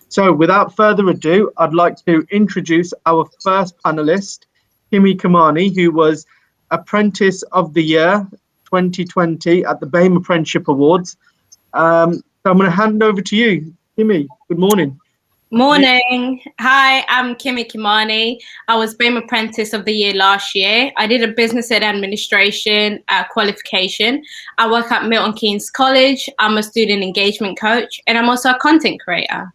So without further ado, I'd like to introduce our first panelist, Kimi Kimani, who was Apprentice of the Year 2020 at the Bame Apprenticeship Awards. So I'm going to hand over to you. Kimi, good morning. Morning. Hi, I'm Kimi Kimani. I was Bame Apprentice of the Year last year. I did a business ed administration qualification. I work at Milton Keynes College. I'm a student engagement coach, and I'm also a content creator.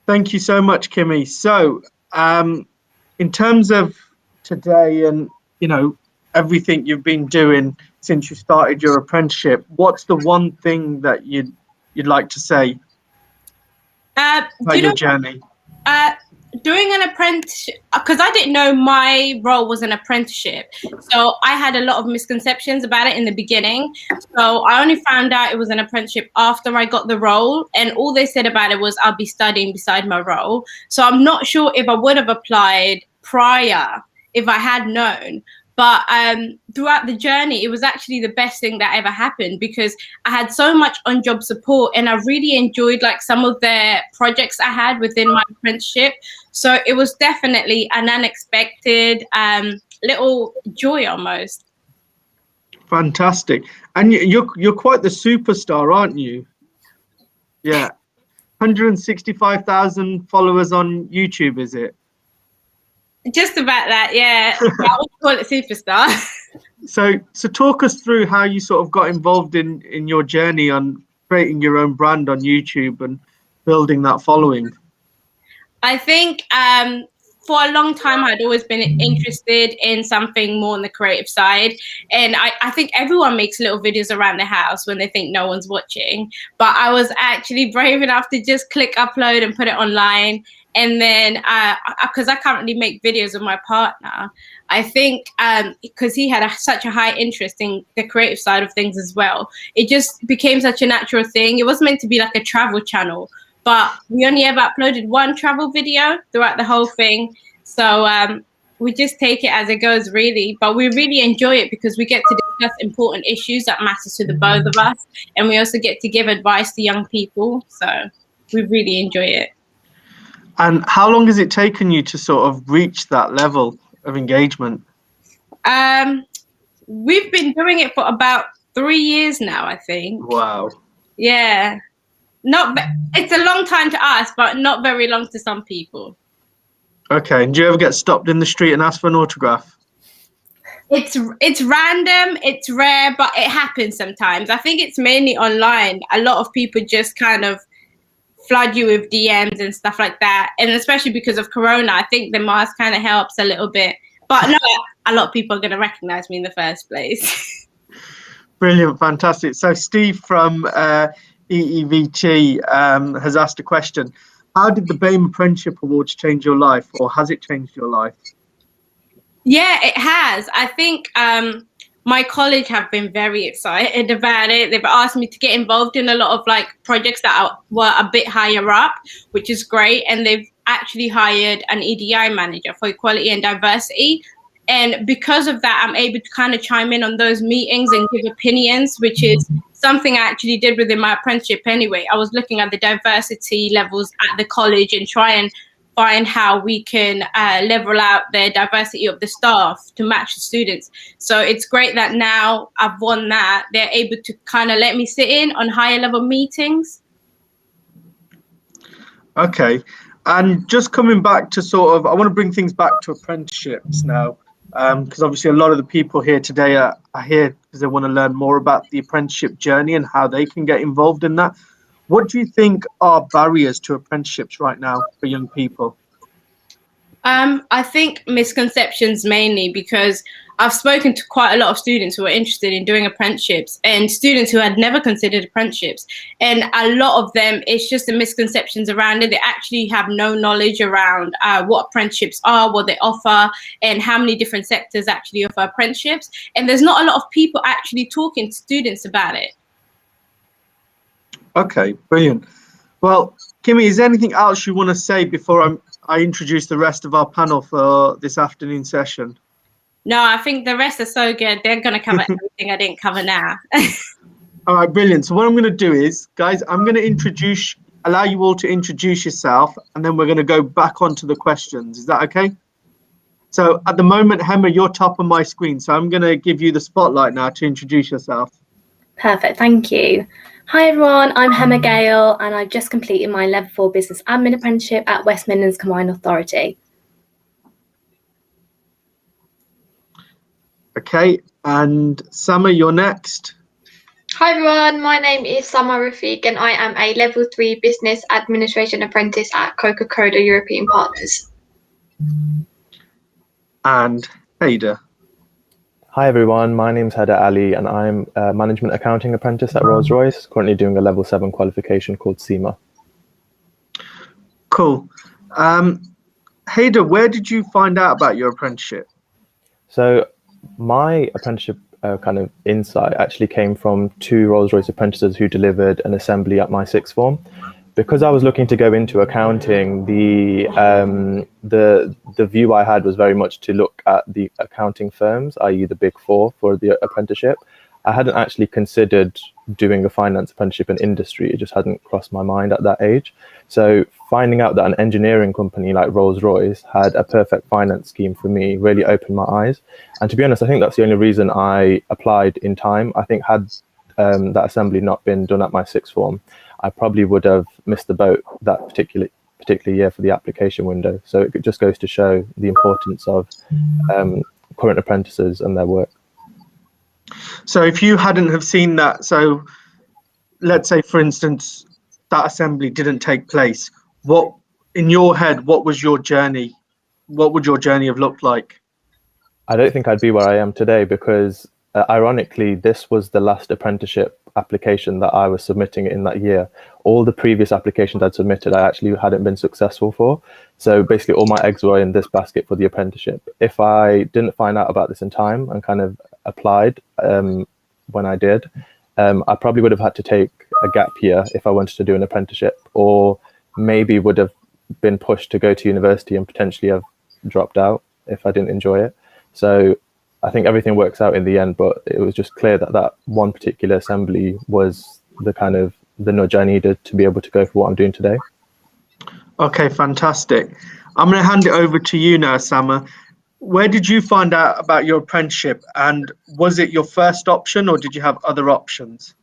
Thank you so much, Kimi. So in terms of today and, everything you've been doing since you started your apprenticeship, what's the one thing that you'd like to say about your journey? Doing an apprenticeship, because I didn't know my role was an apprenticeship. So I had a lot of misconceptions about it in the beginning. So I only found out it was an apprenticeship after I got the role. And all they said about it was I'll be studying beside my role. So I'm not sure if I would have applied prior if I had known. But throughout the journey, it was actually the best thing that ever happened because I had so much on-job support and I really enjoyed some of the projects I had within my apprenticeship. So it was definitely an unexpected little joy almost. Fantastic. And you're quite the superstar, aren't you? Yeah. 165,000 followers on YouTube, is it? Just about that, yeah. I would call it superstar. So talk us through how you sort of got involved in your journey on creating your own brand on YouTube and building that following. I think for a long time, I'd always been interested in something more on the creative side. And I think everyone makes little videos around the house when they think no one's watching. But I was actually brave enough to just click upload and put it online. And then, because I currently make videos with my partner, I think because he had such a high interest in the creative side of things as well, it just became such a natural thing. It was meant to be like a travel channel, but we only ever uploaded one travel video throughout the whole thing. So we just take it as it goes, really. But we really enjoy it because we get to discuss important issues that matter to the both of us. And we also get to give advice to young people. So we really enjoy it. And how long has it taken you to sort of reach that level of engagement? We've been doing it for about 3 years now, I think. Wow. Yeah. It's a long time to us, but not very long to some people. Okay. And do you ever get stopped in the street and ask for an autograph? It's random, it's rare, but it happens sometimes. I think it's mainly online. A lot of people just kind of flood you with DMs and stuff like that, and especially because of Corona, I think the mask kind of helps a little bit. But no, a lot of people are going to recognize me in the first place. Brilliant, fantastic. So Steve from EEVT has asked a question. How did the Bame Apprenticeship Awards change your life, or has it changed your life? Yeah, it has. I think my college have been very excited about it. They've asked me to get involved in a lot of projects that were a bit higher up, which is great. And they've actually hired an EDI manager for equality and diversity. And because of that, I'm able to kind of chime in on those meetings and give opinions, which is something I actually did within my apprenticeship anyway. I was looking at the diversity levels at the college and try and find how we can level out the diversity of the staff to match the students. So it's great that now I've won that, they're able to kind of let me sit in on higher level meetings. Okay. And just coming back to I want to bring things back to apprenticeships now, because obviously a lot of the people here today are here because they want to learn more about the apprenticeship journey and how they can get involved in that. What do you think are barriers to apprenticeships right now for young people? I think misconceptions mainly, because I've spoken to quite a lot of students who are interested in doing apprenticeships and students who had never considered apprenticeships. And a lot of them, it's just the misconceptions around it. They actually have no knowledge around what apprenticeships are, what they offer, and how many different sectors actually offer apprenticeships. And there's not a lot of people actually talking to students about it. Okay, brilliant. Well, Kimi, is there anything else you want to say before I introduce the rest of our panel for this afternoon session? No, I think the rest are so good. They're going to cover everything I didn't cover now. All right, brilliant. So what I'm going to do is, guys, I'm going to introduce allow you all to introduce yourself, and then we're going to go back onto the questions. Is that okay? So at the moment, Hema, you're top of my screen, so I'm going to give you the spotlight now to introduce yourself. Perfect, thank you. Hi everyone, I'm Hema Gale, and I've just completed my Level 4 Business Admin Apprenticeship at West Midlands Combined Authority. Okay, and Sama, you're next. Hi everyone, my name is Sama Rafiq and I am a Level 3 Business Administration Apprentice at Coca-Cola European Partners. And Hader. Hi everyone, my name's Hader Ali and I'm a Management Accounting Apprentice at Rolls-Royce, currently doing a Level 7 qualification called SEMA. Cool. Hader, where did you find out about your apprenticeship? So my apprenticeship kind of insight actually came from two Rolls-Royce apprentices who delivered an assembly at my sixth form. Because I was looking to go into accounting, the view I had was very much to look at the accounting firms, i.e. the big four for the apprenticeship. I hadn't actually considered doing a finance apprenticeship in industry. It just hadn't crossed my mind at that age. So finding out that an engineering company like Rolls-Royce had a perfect finance scheme for me really opened my eyes. And to be honest, I think that's the only reason I applied in time. I think had that assembly not been done at my sixth form, I probably would have missed the boat that particular year for the application window. So it just goes to show the importance of current apprentices and their work. So if you hadn't have seen that, so let's say, for instance, that assembly didn't take place, what, in your head, what was your journey? What would your journey have looked like? I don't think I'd be where I am today because, ironically, this was the last apprenticeship application that I was submitting in that year. All the previous applications I'd submitted, I actually hadn't been successful for. So basically all my eggs were in this basket for the apprenticeship. If I didn't find out about this in time and kind of applied when I did, I probably would have had to take a gap year if I wanted to do an apprenticeship, or maybe would have been pushed to go to university and potentially have dropped out if I didn't enjoy it. So I think everything works out in the end, but it was just clear that that one particular assembly was the kind of the nudge I needed to be able to go for what I'm doing today. Okay, fantastic. I'm going to hand it over to you now, Sama. Where did you find out about your apprenticeship, and was it your first option or did you have other options?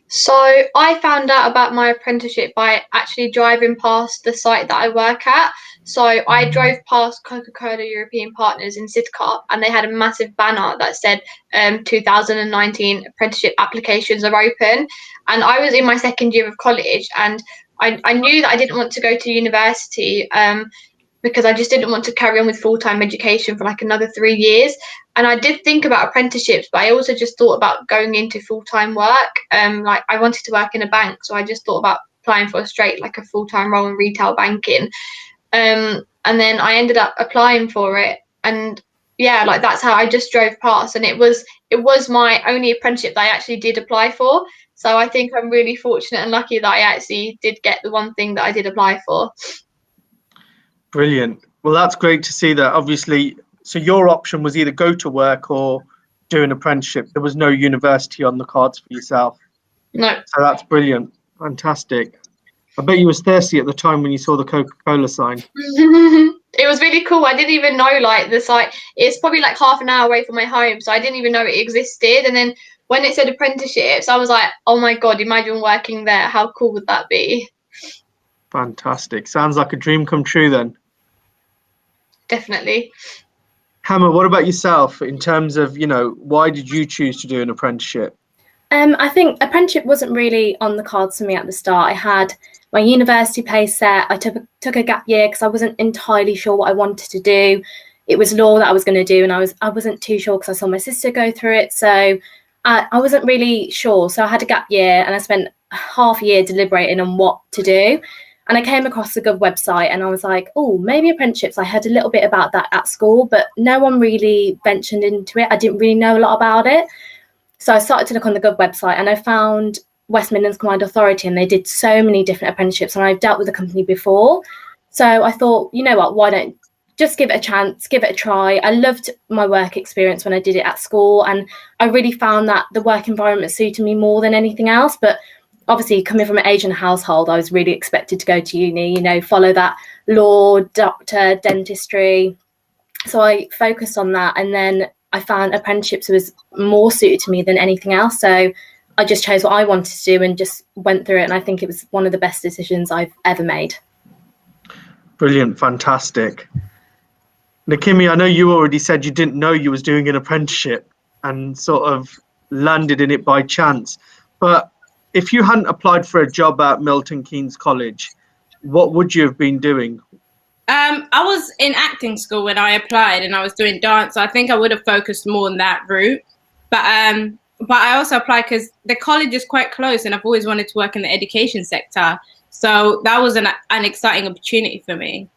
So I found out about my apprenticeship by actually driving past the site that I work at. So I drove past Coca-Cola European Partners in Sidcup, and they had a massive banner that said 2019 apprenticeship applications are open. And I was in my second year of college, and I knew that I didn't want to go to university because I just didn't want to carry on with full-time education for like another 3 years. And I did think about apprenticeships, but I also just thought about going into full-time work. Like I wanted to work in a bank, so I just thought about applying for a full-time role in retail banking. And then I ended up applying for it, and yeah, like that's how I just drove past, and it was my only apprenticeship that I actually did apply for. So I think I'm really fortunate and lucky that I actually did get the one thing that I did apply for. Brilliant. Well, that's great to see that. Obviously, so your option was either go to work or do an apprenticeship. There was no university on the cards for yourself. No. So that's brilliant. Fantastic. I bet you was thirsty at the time when you saw the Coca-Cola sign. It was really cool. I didn't even know like the site. It's probably like half an hour away from my home, so I didn't even know it existed. And then when it said apprenticeships, I was like, oh my God, imagine working there. How cool would that be? Fantastic. Sounds like a dream come true then. Definitely. Hema, what about yourself in terms of, why did you choose to do an apprenticeship? I think apprenticeship wasn't really on the cards for me at the start. I had my university place set. I took a gap year because I wasn't entirely sure what I wanted to do. It was law that I was going to do, and I wasn't too sure because I saw my sister go through it. So I wasn't really sure. So I had a gap year, and I spent half a year deliberating on what to do. And I came across the Gov website, and I was like, oh, maybe apprenticeships. I heard a little bit about that at school, but no one really ventured into it. I didn't really know a lot about it. So I started to look on the Gov website, and I found West Midlands Combined Authority, and they did so many different apprenticeships, and I've dealt with the company before. So I thought, you know what, why don't just give it a chance, give it a try. I loved my work experience when I did it at school, and I really found that the work environment suited me more than anything else. But obviously coming from an Asian household, I was really expected to go to uni, you know, follow that law, doctor, dentistry. So I focused on that, and then I found apprenticeships was more suited to me than anything else. So I just chose what I wanted to do and just went through it. And I think it was one of the best decisions I've ever made. Brilliant, fantastic. Now, Kimmy, I know you already said you didn't know you was doing an apprenticeship and sort of landed in it by chance. But if you hadn't applied for a job at Milton Keynes College, what would you have been doing? I was in acting school when I applied, and I was doing dance. So I think I would have focused more on that route. But I also applied because the college is quite close, and I've always wanted to work in the education sector. So that was an exciting opportunity for me.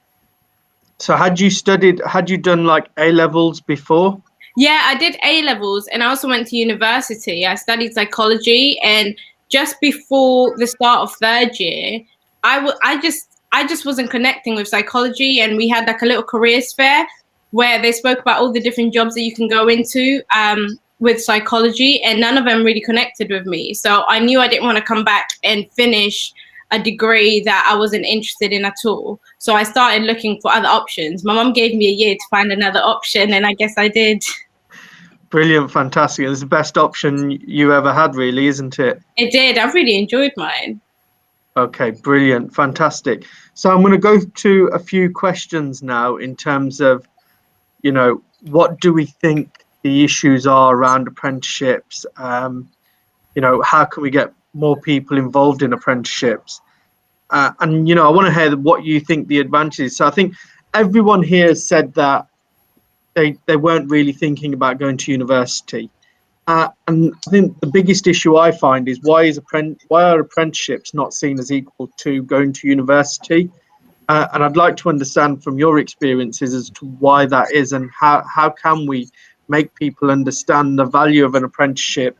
So had you done like A-levels before? Yeah, I did A-levels, and I also went to university. I studied psychology, and just before the start of third year, I just wasn't connecting with psychology, and we had like a little careers fair where they spoke about all the different jobs that you can go into with psychology, and none of them really connected with me. So I knew I didn't want to come back and finish a degree that I wasn't interested in at all. So I started looking for other options. My mum gave me a year to find another option, and I guess I did. Brilliant, fantastic. It's the best option you ever had, really, isn't it? It did. I've really enjoyed mine. Okay, brilliant, fantastic. So I'm going to go to a few questions now in terms of, you know, what do we think the issues are around apprenticeships? You know, how can we get more people involved in apprenticeships? And, you know, I want to hear what you think the advantages. So I think everyone here has said that they weren't really thinking about going to university. And I think the biggest issue I find is why are apprenticeships not seen as equal to going to university? And I'd like to understand from your experiences as to why that is, and how can we make people understand the value of an apprenticeship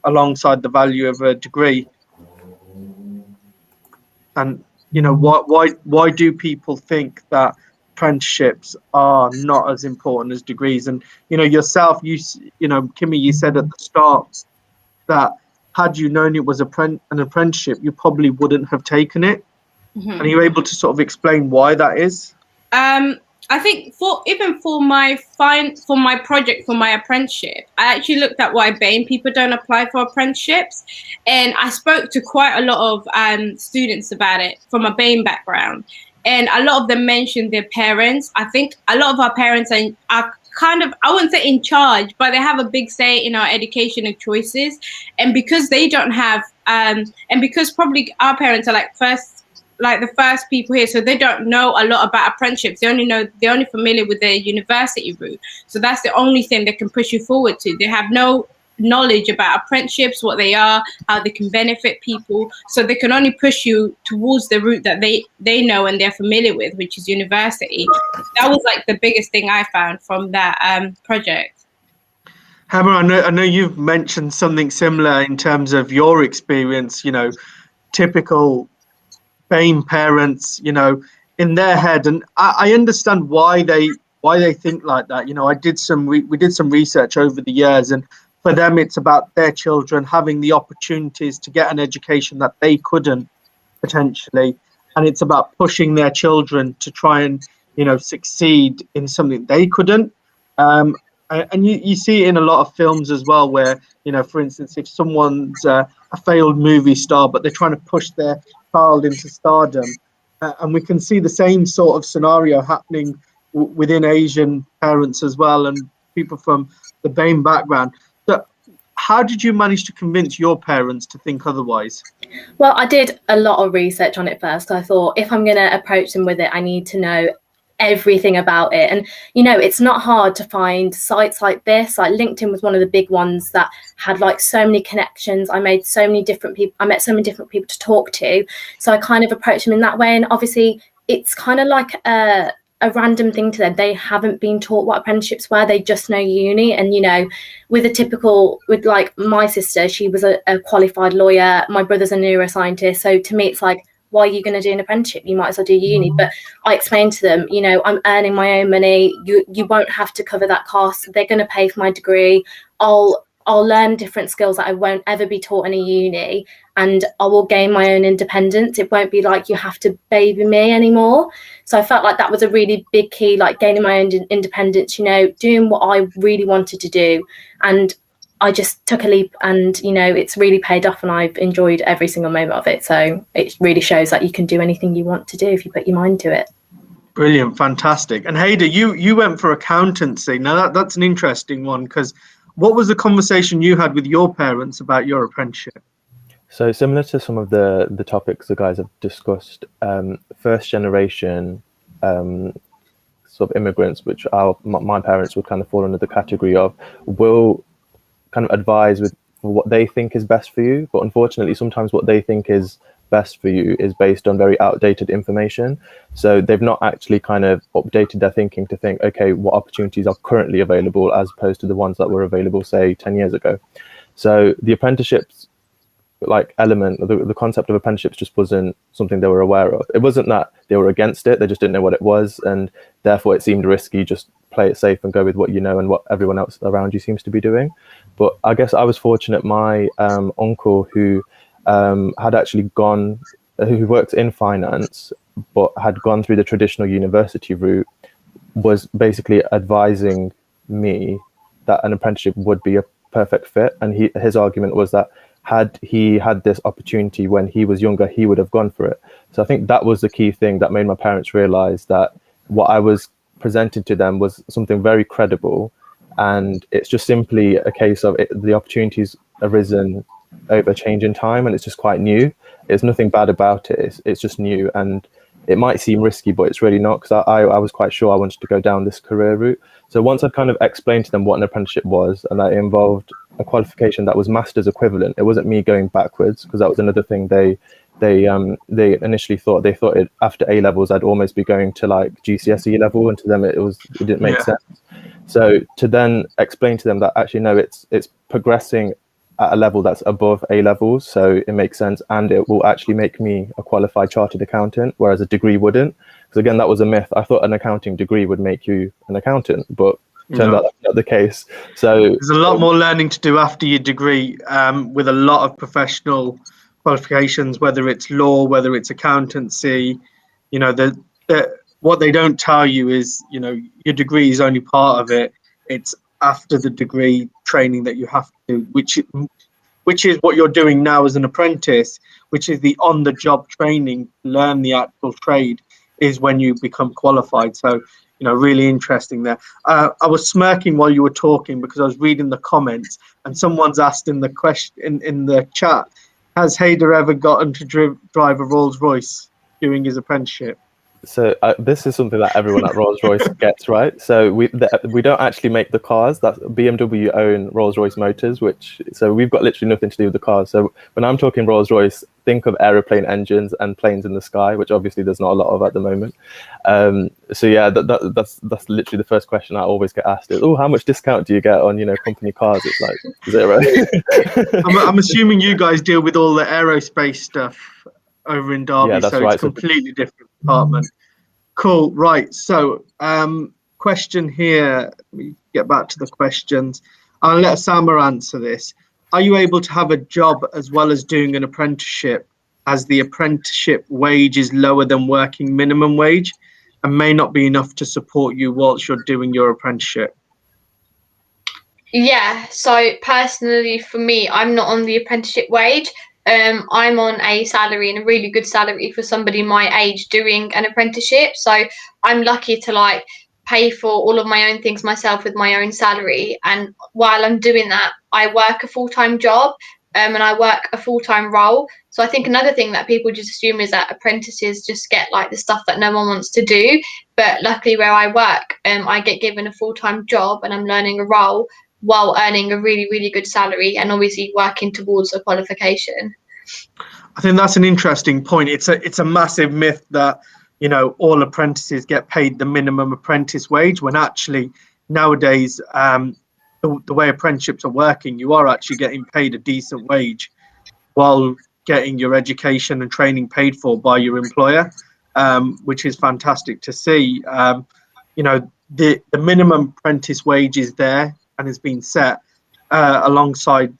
alongside the value of a degree. And, you know, why do people think that apprenticeships are not as important as degrees? And, you know, yourself, you know, Kimmy, you said at the start that had you known it was an apprenticeship, you probably wouldn't have taken it. Mm-hmm. Are you able to sort of explain why that is? I think for my project for my apprenticeship, I actually looked at why Bame people don't apply for apprenticeships, and I spoke to quite a lot of students about it from a Bame background, and a lot of them mentioned their parents. I think a lot of our parents are kind of, I wouldn't say in charge, but they have a big say in our education and choices, and because they don't have, and because probably our parents are the first people here, so they don't know a lot about apprenticeships. They're only familiar with their university route. So that's the only thing they can push you forward to. They have no knowledge about apprenticeships, what they are, how they can benefit people. So they can only push you towards the route that they know and they're familiar with, which is university. That was like the biggest thing I found from that project. Hammer, I know you've mentioned something similar in terms of your experience, you know, typical Bame parents, you know, in their head, and I understand why they think like that. You know, we did some research over the years, and for them it's about their children having the opportunities to get an education that they couldn't potentially, and it's about pushing their children to try and, you know, succeed in something they couldn't. And you see it in a lot of films as well, where, you know, for instance, if someone's a failed movie star, but they're trying to push their child into stardom, and we can see the same sort of scenario happening within Asian parents as well, and people from the Bain background. So how did you manage to convince your parents to think otherwise? Well, I did a lot of research on it first. I thought, if I'm going to approach them with it, I need to know everything about it. And, you know, it's not hard to find sites like this. Like LinkedIn was one of the big ones that had like so many connections. I met so many different people to talk to. So I kind of approached them in that way. And obviously it's kind of like a random thing to them. They haven't been taught what apprenticeships were. They just know uni. And, you know, with like my sister, she was a qualified lawyer. My brother's a neuroscientist. So to me, it's like, why are you going to do an apprenticeship? You might as well do uni. But I explained to them, you know, I'm earning my own money. You won't have to cover that cost. They're going to pay for my degree. I'll I'll learn different skills that I won't ever be taught in a uni, and I will gain my own independence. It won't be like you have to baby me anymore. So I felt like that was a really big key, like gaining my own independence, you know, doing what I really wanted to do. And I just took a leap, and, you know, it's really paid off, and I've enjoyed every single moment of it. So it really shows that you can do anything you want to do if you put your mind to it. Brilliant, fantastic. And Hader, you went for accountancy. Now that's an interesting one, because what was the conversation you had with your parents about your apprenticeship? So similar to some of the topics the guys have discussed, first generation sort of immigrants, which my parents would kind of fall under the category of, will kind of advise with what they think is best for you. But unfortunately, sometimes what they think is best for you is based on very outdated information. So they've not actually kind of updated their thinking to think, okay, what opportunities are currently available as opposed to the ones that were available, say, 10 years ago. So the apprenticeships like element, the concept of apprenticeships just wasn't something they were aware of. It wasn't that they were against it, they just didn't know what it was, and therefore it seemed risky. Just play it safe and go with what you know and what everyone else around you seems to be doing. But I guess I was fortunate. My uncle, who had actually gone, who works in finance, but had gone through the traditional university route, was basically advising me that an apprenticeship would be a perfect fit. And his argument was that had he had this opportunity when he was younger, he would have gone for it. So I think that was the key thing that made my parents realize that what I was presenting to them was something very credible. And it's just simply a case of the opportunities arisen over change in time, and it's just quite new. There's nothing bad about it. It's just new, and it might seem risky, but it's really not, because I was quite sure I wanted to go down this career route. So once I'd kind of explained to them what an apprenticeship was, and that it involved a qualification that was master's equivalent, it wasn't me going backwards, because that was another thing they initially thought. They thought after A levels I'd almost be going to like GCSE level, and to them it didn't make sense. So to then explain to them that actually no, it's progressing at a level that's above A levels, so it makes sense, and it will actually make me a qualified chartered accountant, whereas a degree wouldn't. Because again, that was a myth. I thought an accounting degree would make you an accountant, but turns out that's not the case. So there's a lot more learning to do after your degree, with a lot of professional qualifications, whether it's law, whether it's accountancy. You know, what they don't tell you is, you know, your degree is only part of it. It's after the degree training that you have to do, which is what you're doing now as an apprentice, which is the on-the-job training, learn the actual trade, is when you become qualified. So, you know, really interesting there. I was smirking while you were talking because I was reading the comments, and someone's asked in the question in the chat, has Hader ever gotten to drive a Rolls Royce during his apprenticeship? So this is something that everyone at Rolls-Royce gets, right? So we don't actually make the cars. That BMW own Rolls-Royce motors, so we've got literally nothing to do with the cars. So when I'm talking Rolls-Royce, think of aeroplane engines and planes in the sky, which obviously there's not a lot of at the moment. So yeah, that's literally the first question I always get asked is, oh, how much discount do you get on, you know, company cars? It's like 0. I'm assuming you guys deal with all the aerospace stuff over in Derby, yeah, that's so right. it's completely different department. Cool, right. So question here, let me get back to the questions. I'll let Sama answer this. Are you able to have a job as well as doing an apprenticeship, as the apprenticeship wage is lower than working minimum wage and may not be enough to support you whilst you're doing your apprenticeship? Yeah, so personally for me, I'm not on the apprenticeship wage. I'm on a salary, and a really good salary for somebody my age doing an apprenticeship. So I'm lucky to like pay for all of my own things myself with my own salary. And while I'm doing that, I work a full-time job, and I work a full-time role. So I think another thing that people just assume is that apprentices just get like the stuff that no one wants to do. But luckily where I work, I get given a full-time job, and I'm learning a role while earning a really, really good salary, and obviously working towards a qualification. I think that's an interesting point. It's a massive myth that, you know, all apprentices get paid the minimum apprentice wage, when actually nowadays the way apprenticeships are working, you are actually getting paid a decent wage while getting your education and training paid for by your employer, which is fantastic to see. You know, the minimum apprentice wage is there and has been set. alongside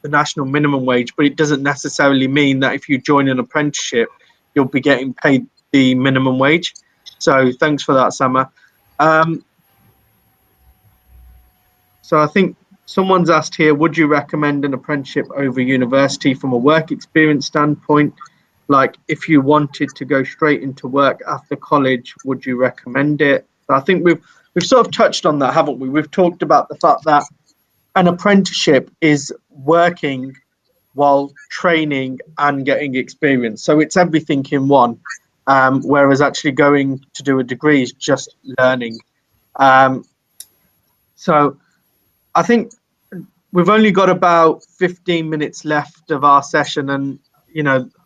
the national minimum wage, but it doesn't necessarily mean that if you join an apprenticeship, you'll be getting paid the minimum wage. So thanks for that, Sama. So I think someone's asked here, would you recommend an apprenticeship over university from a work experience standpoint? Like if you wanted to go straight into work after college, would you recommend it? So I think we've sort of touched on that, haven't we? We've talked about the fact that an apprenticeship is working while training and getting experience. So it's everything in one, whereas actually going to do a degree is just learning. So I think we've only got about 15 minutes left of our session, and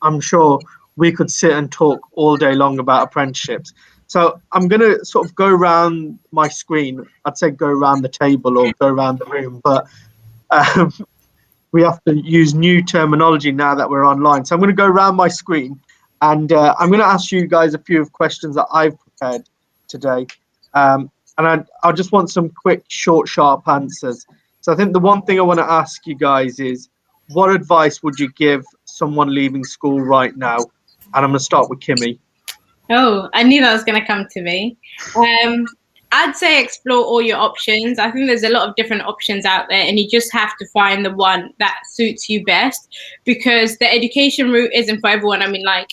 I'm sure we could sit and talk all day long about apprenticeships. So I'm going to sort of go around my screen. I'd say go around the table or go around the room, but we have to use new terminology now that we're online. So I'm going to go around my screen, and I'm going to ask you guys a few of questions that I've prepared today. And I just want some quick, short, sharp answers. So I think the one thing I want to ask you guys is, what advice would you give someone leaving school right now? And I'm going to start with Kimmy. Oh, I knew that was going to come to me. I'd say explore all your options. I think there's a lot of different options out there, and you just have to find the one that suits you best, because the education route isn't for everyone. I mean, like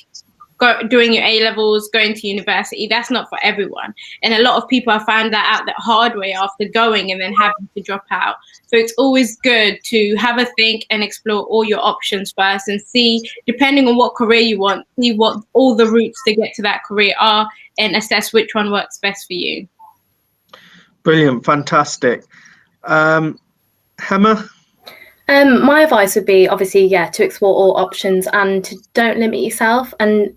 doing your A-levels, going to university, that's not for everyone. And a lot of people have found that out the hard way after going and then having to drop out. So it's always good to have a think and explore all your options first, and see, depending on what career you want, see what all the routes to get to that career are, and assess which one works best for you. Brilliant, fantastic. Hema? My advice would be, obviously, to explore all options and to don't limit yourself. And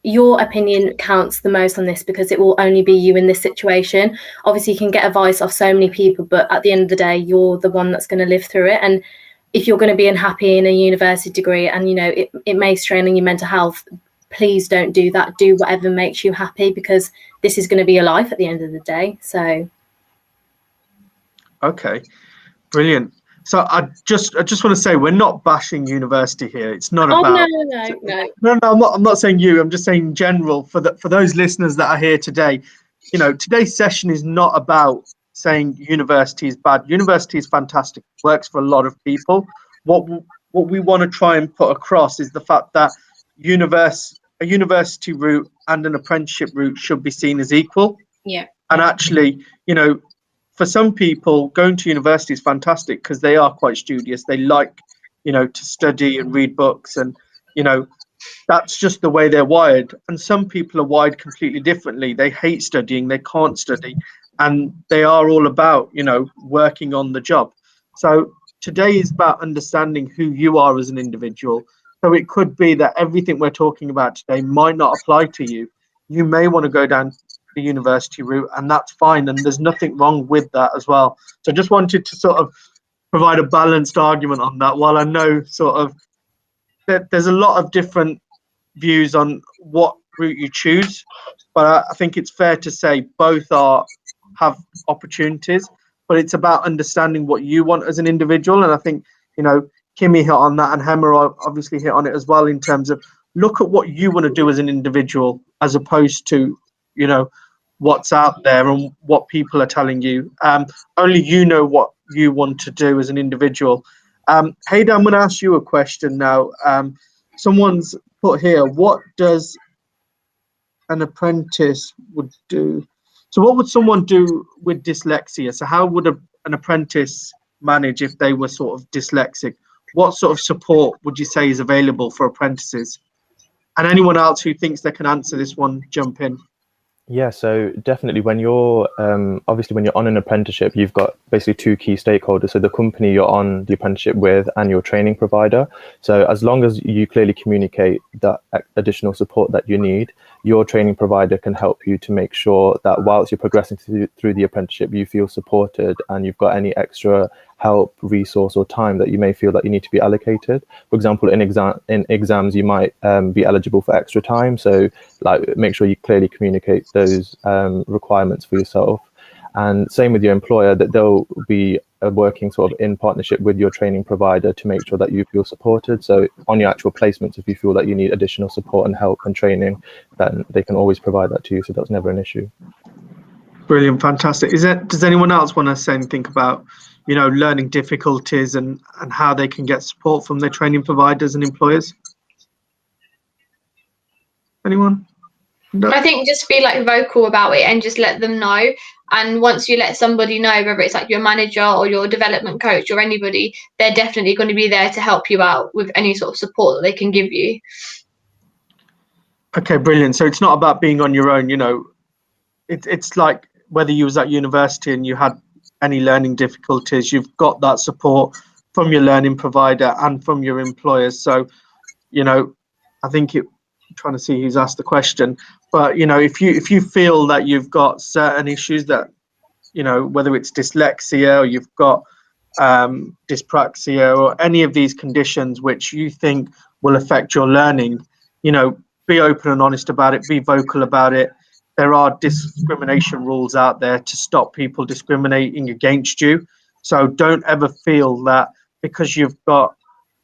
your opinion counts the most on this, because it will only be you in this situation. Obviously, you can get advice off so many people, but at the end of the day, you're the one that's going to live through it. And if you're going to be unhappy in a university degree and, it may strain on your mental health, please don't do that. Do whatever makes you happy, because this is going to be your life at the end of the day. So. Okay, brilliant. So I just want to say, we're not bashing university here. It's not about. No. I'm not saying you. I'm just saying in general for those listeners that are here today. Today's session is not about saying university is bad. University is fantastic. It works for a lot of people. What we want to try and put across is the fact that a university route and an apprenticeship route should be seen as equal. Yeah. And actually, for some people, going to university is fantastic because they are quite studious. They like, to study and read books, and, that's just the way they're wired. And some people are wired completely differently. They hate studying, they can't study, and they are all about, working on the job. So today is about understanding who you are as an individual. So it could be that everything we're talking about today might not apply to you. You may want to go down the university route, and that's fine, and there's nothing wrong with that as well. So I just wanted to sort of provide a balanced argument on that, while I know sort of that there's a lot of different views on what route you choose, but I think it's fair to say both have opportunities, but it's about understanding what you want as an individual. And I think Kimmy hit on that, and Hema obviously hit on it as well, in terms of look at what you want to do as an individual, as opposed to what's out there and what people are telling you. Only you know what you want to do as an individual. Haida, I'm going to ask you a question now. Someone's put here, what does an apprentice would do? So what would someone do with dyslexia? So how would an apprentice manage if they were sort of dyslexic? What sort of support would you say is available for apprentices? And anyone else who thinks they can answer this one, jump in. Yeah, so definitely when you're obviously when you're on an apprenticeship, you've got basically two key stakeholders. So the company you're on the apprenticeship with and your training provider. So as long as you clearly communicate that additional support that you need, your training provider can help you to make sure that whilst you're progressing through the apprenticeship, you feel supported and you've got any extra help, resource or time that you may feel that you need to be allocated. For example, in exams, you might be eligible for extra time. So like make sure you clearly communicate those requirements for yourself. And same with your employer, that they'll be working sort of in partnership with your training provider to make sure that you feel supported. So on your actual placements, if you feel that you need additional support and help and training, then they can always provide that to you. So that's never an issue. Brilliant, fantastic. Does anyone else want to say anything about, learning difficulties and how they can get support from their training providers and employers? Anyone? No. I think just be like vocal about it and just let them know. And once you let somebody know, whether it's like your manager or your development coach or anybody, they're definitely going to be there to help you out with any sort of support that they can give you. Okay, brilliant. So it's not about being on your own, it's like whether you was at university and you had any learning difficulties, you've got that support from your learning provider and from your employers. So, I think I'm trying to see who's asked the question, but if you feel that you've got certain issues that, whether it's dyslexia or you've got dyspraxia or any of these conditions which you think will affect your learning, be open and honest about it, be vocal about it. There are discrimination rules out there to stop people discriminating against you. So don't ever feel that because you've got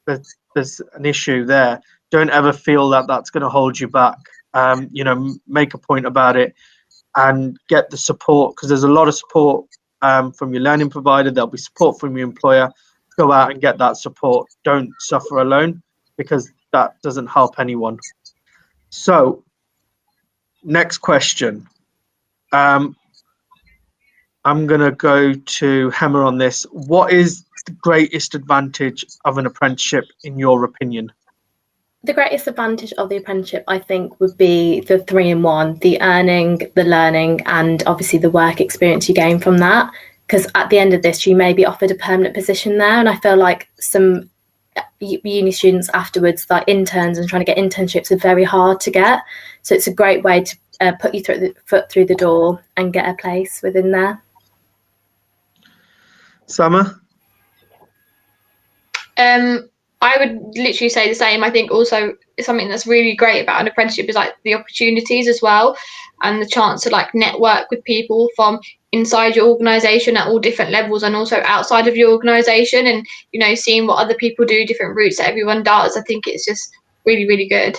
there's an issue there, don't ever feel that that's going to hold you back. Make a point about it and get the support, because there's a lot of support from your learning provider. There'll be support from your employer. Go out and get that support. Don't suffer alone, because that doesn't help anyone. So, next question. I'm going to go to Hema on this. What is the greatest advantage of an apprenticeship, in your opinion? The greatest advantage of the apprenticeship, I think, would be the 3-in-1, the earning, the learning, and obviously the work experience you gain from that. Because at the end of this, you may be offered a permanent position there. And I feel like some uni students afterwards, like interns and trying to get internships, are very hard to get. So it's a great way to put you foot through the door and get a place within there. Summer? I would literally say the same. I think also something that's really great about an apprenticeship is like the opportunities as well, and the chance to like network with people from inside your organisation at all different levels and also outside of your organisation, and seeing what other people do, different routes that everyone does. I think it's just really, really good.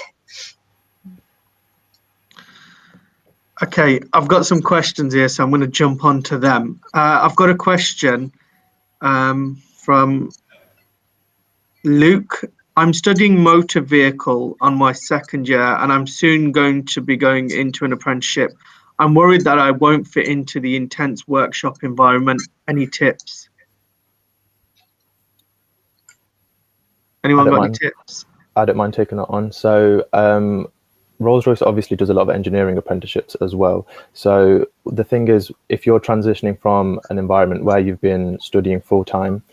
Okay, I've got some questions here, so I'm going to jump onto them. I've got a question from Luke. I'm studying motor vehicle on my second year and I'm soon going to be going into an apprenticeship. I'm worried that I won't fit into the intense workshop environment. Any tips? Anyone got any tips? I don't mind taking it on. So Rolls-Royce obviously does a lot of engineering apprenticeships as well. So the thing is, if you're transitioning from an environment where you've been studying full-time,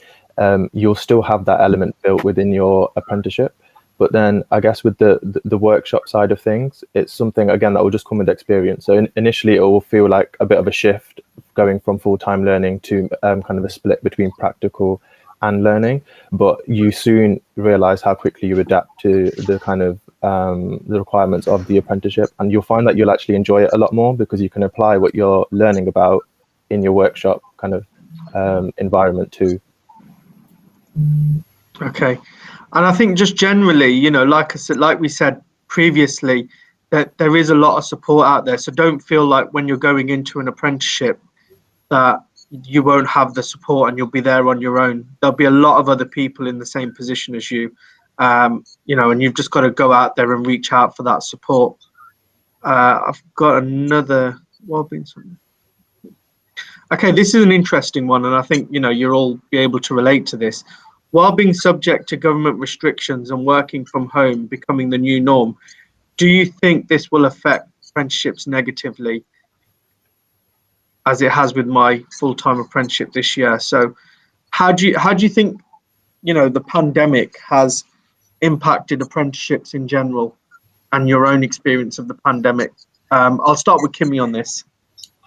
you'll still have that element built within your apprenticeship. But then I guess with the workshop side of things, it's something, again, that will just come with experience. So initially it will feel like a bit of a shift going from full-time learning to kind of a split between practical and learning. But you soon realize how quickly you adapt to the kind of the requirements of the apprenticeship. And you'll find that you'll actually enjoy it a lot more because you can apply what you're learning about in your workshop kind of environment too. Okay. And I think just generally, like I said, like we said previously, that there is a lot of support out there. So don't feel like when you're going into an apprenticeship that you won't have the support and you'll be there on your own. There'll be a lot of other people in the same position as you, and you've just got to go out there and reach out for that support. I've got another well-being something. Okay, this is an interesting one, and I think you'll all be able to relate to this. While being subject to government restrictions and working from home becoming the new norm, do you think this will affect apprenticeships negatively, as it has with my full-time apprenticeship this year? So, how do you think the pandemic has impacted apprenticeships in general, and your own experience of the pandemic? I'll start with Kimmy on this.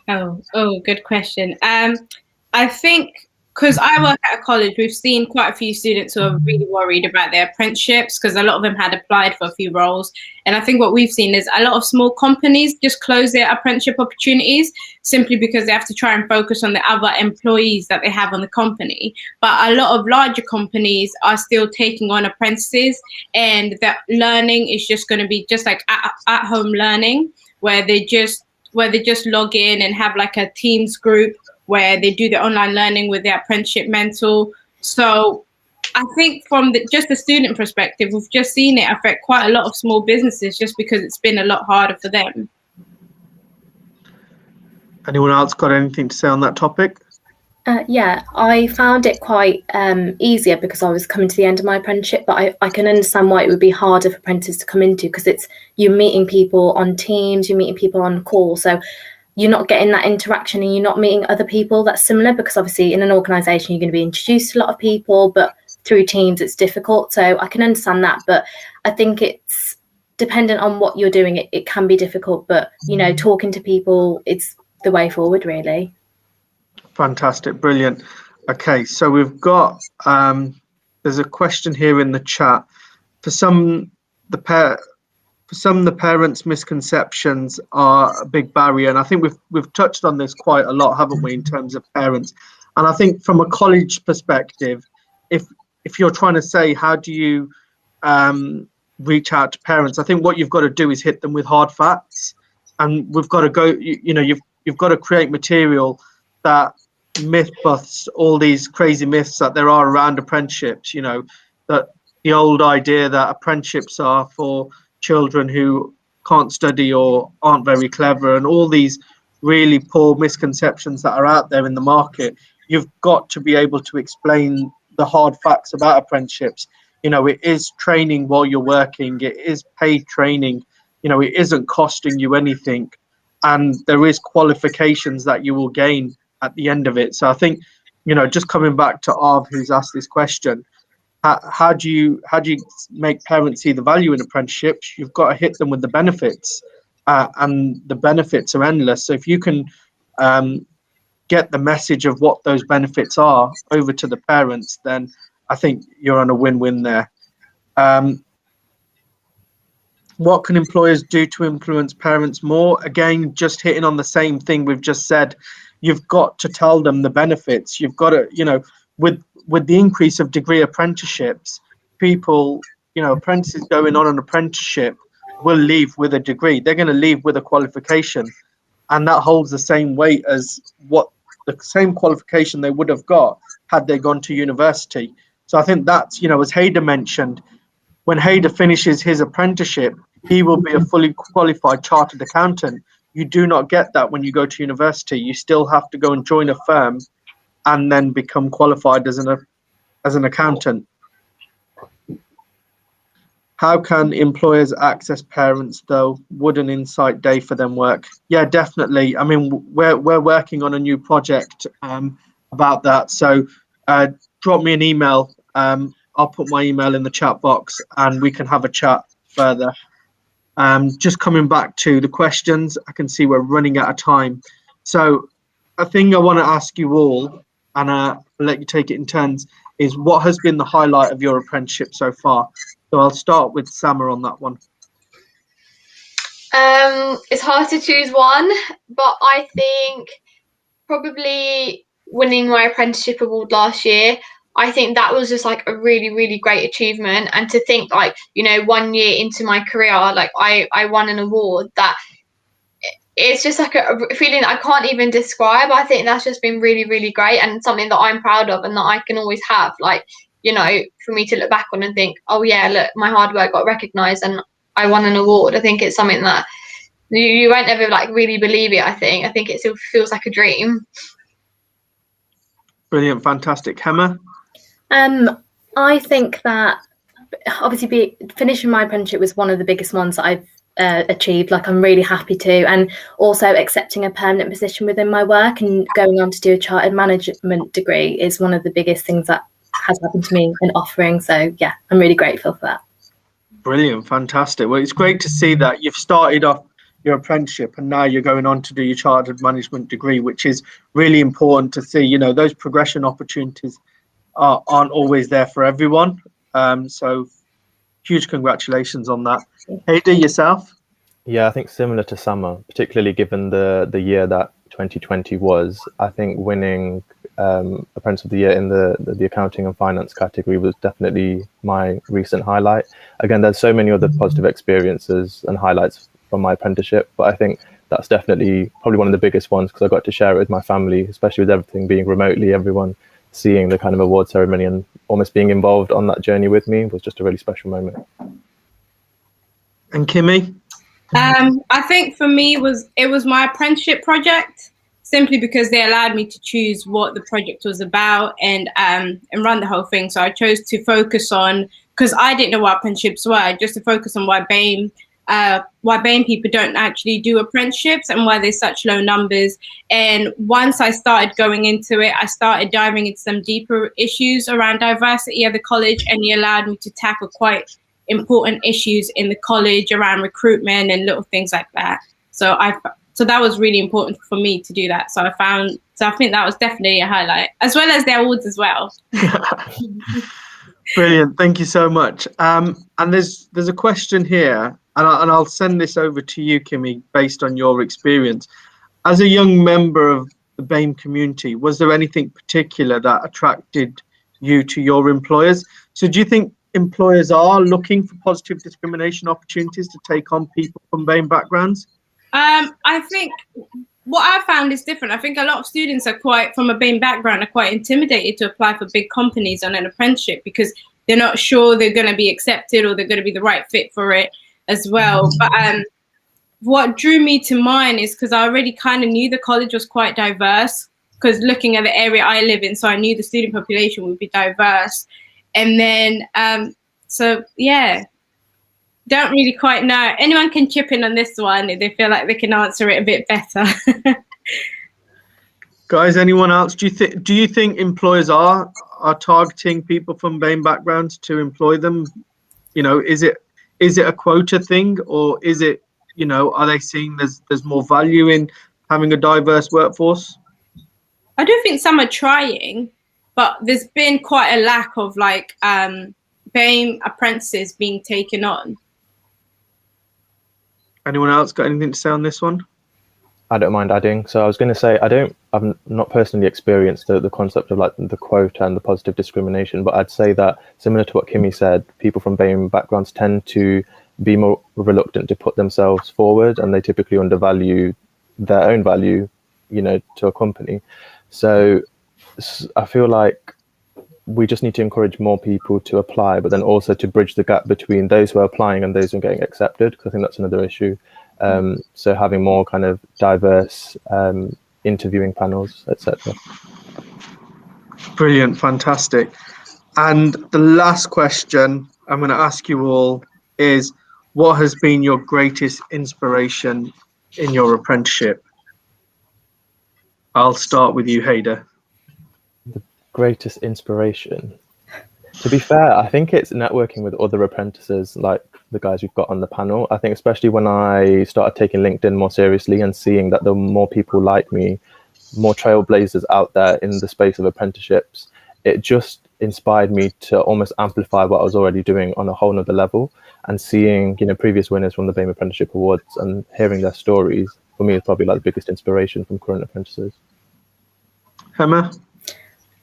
Oh, good question. I think because I work at a college, we've seen quite a few students who are really worried about their apprenticeships because a lot of them had applied for a few roles. And I think what we've seen is a lot of small companies just close their apprenticeship opportunities simply because they have to try and focus on the other employees that they have on the company. But a lot of larger companies are still taking on apprentices, and that learning is just going to be just like at home learning, where they just log in and have like a Teams group where they do the online learning with their apprenticeship mentor. So I think from just the student perspective, we've just seen it affect quite a lot of small businesses just because it's been a lot harder for them. Anyone else got anything to say on that topic? Yeah, I found it quite easier because I was coming to the end of my apprenticeship, but I can understand why it would be harder for apprentices to come into, because you're meeting people on Teams, you're meeting people on call, so you're not getting that interaction and you're not meeting other people that's similar, because obviously in an organisation you're going to be introduced to a lot of people, but through Teams it's difficult. So I can understand that, but I think it's dependent on what you're doing. It can be difficult, but talking to people, it's the way forward, really. Fantastic, brilliant. Okay, so we've got there's a question here in the chat. For some, the parents' misconceptions are a big barrier, and I think we've touched on this quite a lot, haven't we, in terms of parents? And I think from a college perspective, if you're trying to say how do you reach out to parents, I think what you've got to do is hit them with hard facts, and we've got to go. You've got to create material that myth busts all these crazy myths that there are around apprenticeships. That the old idea that apprenticeships are for children who can't study or aren't very clever, and all these really poor misconceptions that are out there in the market. You've got to be able to explain the hard facts about apprenticeships. It is training while you're working, it is paid training, it isn't costing you anything, and there is qualifications that you will gain at the end of it. So I think, just coming back to Arv, who's asked this question, how do you make parents see the value in apprenticeships? You've got to hit them with the benefits, and the benefits are endless. So if you can get the message of what those benefits are over to the parents, then I think you're on a win-win there. What can employers do to influence parents more? Again, just hitting on the same thing we've just said. You've got to tell them the benefits. You've got to, with the increase of degree apprenticeships, people, apprentices going on an apprenticeship will leave with a degree. They're going to leave with a qualification, and that holds the same weight as what the same qualification they would have got had they gone to university. So I think that's, as Hader mentioned, when Hader finishes his apprenticeship, he will be a fully qualified chartered accountant. You do not get that when you go to university. You still have to go and join a firm and then become qualified as an accountant. How can employers access parents, though? Would an insight day for them work? Yeah, definitely. I mean, we're working on a new project about that. So drop me an email. I'll put my email in the chat box and we can have a chat further. Just coming back to the questions, I can see we're running out of time. So a thing I want to ask you all, and I'll let you take it in turns, is what has been the highlight of your apprenticeship so far? So I'll start with Sama on that one. It's hard to choose one, but I think probably winning my apprenticeship award last year, I think that was just like a really, really great achievement. And to think 1 year into my career, I won an award, that it's just like a feeling I can't even describe. I think that's just been really, really great, and something that I'm proud of and that I can always have, for me to look back on and think, oh yeah, look, my hard work got recognised and I won an award. I think it's something that you won't ever really believe it. I think it still feels like a dream. Brilliant, fantastic. Hema? I think that obviously finishing my apprenticeship was one of the biggest ones that I've achieved. I'm really happy to, and also accepting a permanent position within my work and going on to do a chartered management degree is one of the biggest things that has happened to me in offering. So yeah, I'm really grateful for that. Brilliant, fantastic. Well, it's great to see that you've started off your apprenticeship, and now you're going on to do your chartered management degree, which is really important to see. You know, those progression opportunities aren't always there for everyone. So huge congratulations on that. Hader, yourself? Yeah, I think similar to Summer, particularly given the year that 2020 was. I think winning Apprentice of the Year in the accounting and finance category was definitely my recent highlight. Again, there's so many other positive experiences and highlights from my apprenticeship, but I think that's definitely probably one of the biggest ones, because I got to share it with my family, especially with everything being remotely. Everyone seeing the kind of award ceremony and almost being involved on that journey with me was just a really special moment. And Kimmy? I think for me it was my apprenticeship project, simply because they allowed me to choose what the project was about and run the whole thing. So I chose to focus on, because I didn't know what apprenticeships were, just to focus on why Bame people don't actually do apprenticeships and why there's such low numbers. And once I started going into it, I started diving into some deeper issues around diversity at the college, and he allowed me to tackle quite important issues in the college around recruitment and little things like that. So that was really important for me to do that. So I think that was definitely a highlight, as well as the awards as well. Brilliant, thank you so much. And there's a question here, and I'll send this over to you, Kimmy, based on your experience. As a young member of the Bame community, was there anything particular that attracted you to your employers? So do you think employers are looking for positive discrimination opportunities to take on people from Bame backgrounds? I think what I found is different. I think a lot of students from a Bain background are quite intimidated to apply for big companies on an apprenticeship, because they're not sure they're going to be accepted or they're going to be the right fit for it as well. But what drew me to mine is because I already kind of knew the college was quite diverse, because looking at the area I live in, so I knew the student population would be diverse. And then, so yeah. Don't really quite know. Anyone can chip in on this one if they feel like they can answer it a bit better. Guys, anyone else? Do you think employers are targeting people from Bame backgrounds to employ them? You know, is it a quota thing, or is it, you know, are they seeing there's more value in having a diverse workforce? I do think some are trying, but there's been quite a lack of like Bame apprentices being taken on. Anyone else got anything to say on this one? I don't mind adding. So I was going to say, I've not personally experienced the concept of like the quota and the positive discrimination, but I'd say that similar to what Kimmy said, people from Bame backgrounds tend to be more reluctant to put themselves forward, and they typically undervalue their own value, you know, to a company. So I feel like we just need to encourage more people to apply, but then also to bridge the gap between those who are applying and those who are getting accepted, because I think that's another issue. So having more kind of diverse interviewing panels, etc. Brilliant, fantastic. And the last question I'm going to ask you all is, what has been your greatest inspiration in your apprenticeship? I'll start with you, Hader. Greatest inspiration, to be fair, I think it's networking with other apprentices like the guys we've got on the panel. I think especially when I started taking LinkedIn more seriously and seeing that there were more people like me, more trailblazers out there in the space of apprenticeships, it just inspired me to almost amplify what I was already doing on a whole nother level. And seeing, you know, previous winners from the Bame Apprenticeship Awards and hearing their stories, for me, is probably like the biggest inspiration from current apprentices. Emma?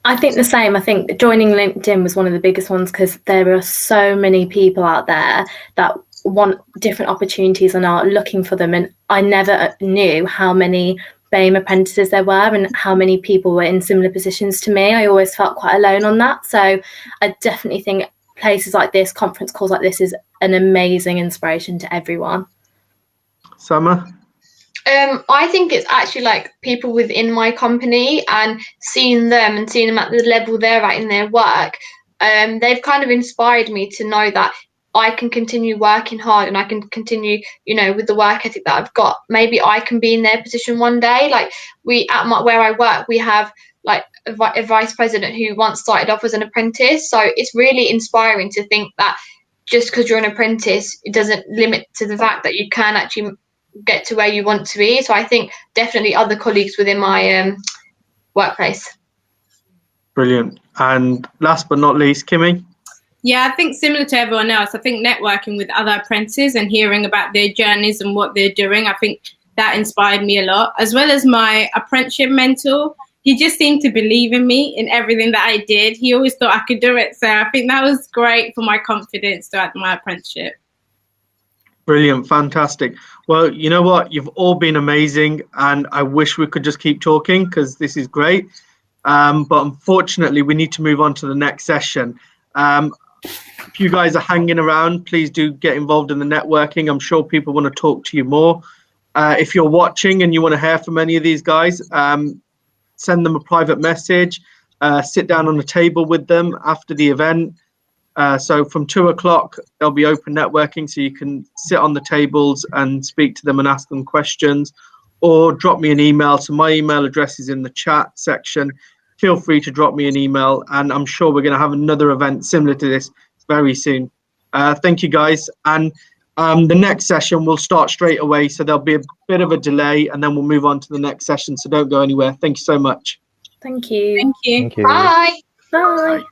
I think the same. I think joining LinkedIn was one of the biggest ones, because there are so many people out there that want different opportunities and are looking for them. And I never knew how many Bame apprentices there were and how many people were in similar positions to me. I always felt quite alone on that. So I definitely think places like this, conference calls like this, is an amazing inspiration to everyone. Summer? I think it's actually like people within my company, and seeing them at the level they're at in their work, they've kind of inspired me to know that I can continue working hard and I can continue, you know, with the work ethic that I've got. Maybe I can be in their position one day. Like where I work, we have like a vice president who once started off as an apprentice. So it's really inspiring to think that just because you're an apprentice, it doesn't limit to the fact that you can actually get to where you want to be. So I think definitely other colleagues within my workplace. Brilliant. And last but not least, Kimmy? Yeah, I think similar to everyone else, I think networking with other apprentices and hearing about their journeys and what they're doing, I think that inspired me a lot, as well as my apprenticeship mentor. He just seemed to believe in me in everything that I did. He always thought I could do it. So I think that was great for my confidence throughout my apprenticeship. Brilliant. Fantastic. Well, you know what? You've all been amazing, and I wish we could just keep talking because this is great. But unfortunately, we need to move on to the next session. If you guys are hanging around, please do get involved in the networking. I'm sure people want to talk to you more. If you're watching and you want to hear from any of these guys, send them a private message, sit down on a table with them after the event. So from 2 o'clock, there'll be open networking, so you can sit on the tables and speak to them and ask them questions, or drop me an email. So my email address is in the chat section. Feel free to drop me an email, and I'm sure we're going to have another event similar to this very soon. Thank you, guys. And the next session will start straight away, so there'll be a bit of a delay, and then we'll move on to the next session. So don't go anywhere. Thank you so much. Thank you. Thank you. Thank you. Bye. Bye.